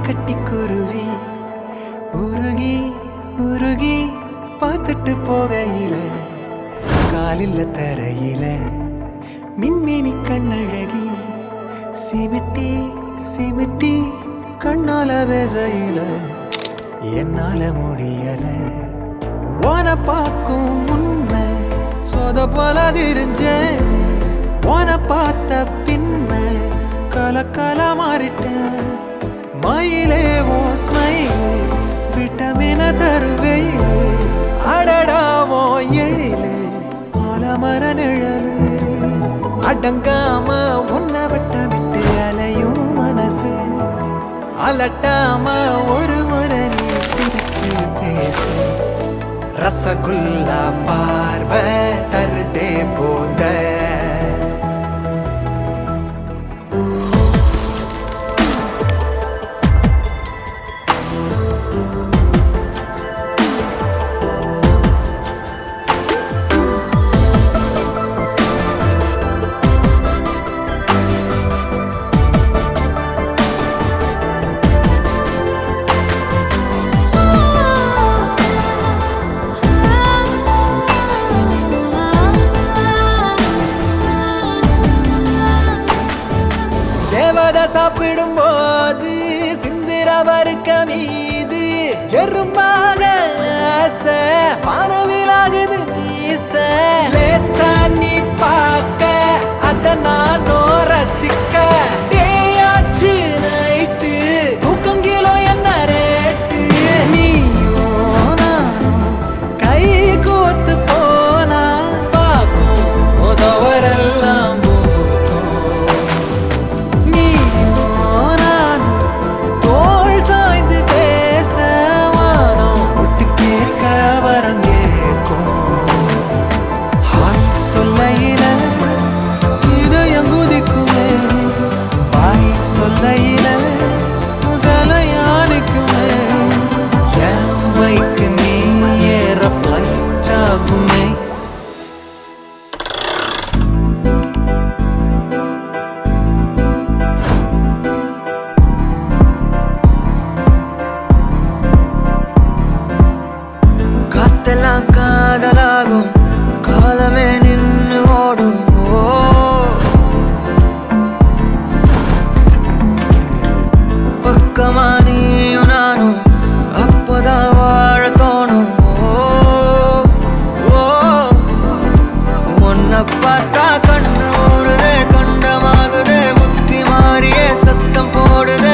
கட்டி குருவி உருகி உருகி பார்த்துட்டு போகையில காலில் தரையில மின்மினி கண்ணழகி சிமிட்டி சிமிட்டி கண்ணால பேசையில என்னால முடியல வான பார்க்கும் முன்ன சொத போல தெரிஞ்சேன் வான பார்த்த பின்ன கலக்கல மாறிட்டேன் மயிலே ஓ ஸ்மைலே விட்டமின தருவையிலே அடடாவோ எழிலே ஆலமர நிழலே அடங்காம உன்னை விட்டமிட்டு அலையும் மனசு அலட்டாம ஒரு முறை நீ சிரிச்சு பேசு ரசகுல்லா பார்வை தருதே போத சாப்பிடும் போது சிந்திர வறுக்க மீது எறும்பாக வானவிலாகுது மீச லேசா நீ பார்க்க அத நானோ ரசிக்க டேயாச்சு நைட்டு தூக்கம் கிலோ என்ன ரேட்டு நீயோ நானும் கை கோத்து போனா பார்க்கும் சவரெல்லாம் காத்தெல்லாம் காதலாகும் காலமே நின்று ஓடும் பக்கமா நீயும் நானும் அப்பதான் வாழ தோணும் உன்னை பார்த்தா கண்ணு ஊறுதே கண்டமாகுதே புத்தி மாறியே சத்தம் போடுதே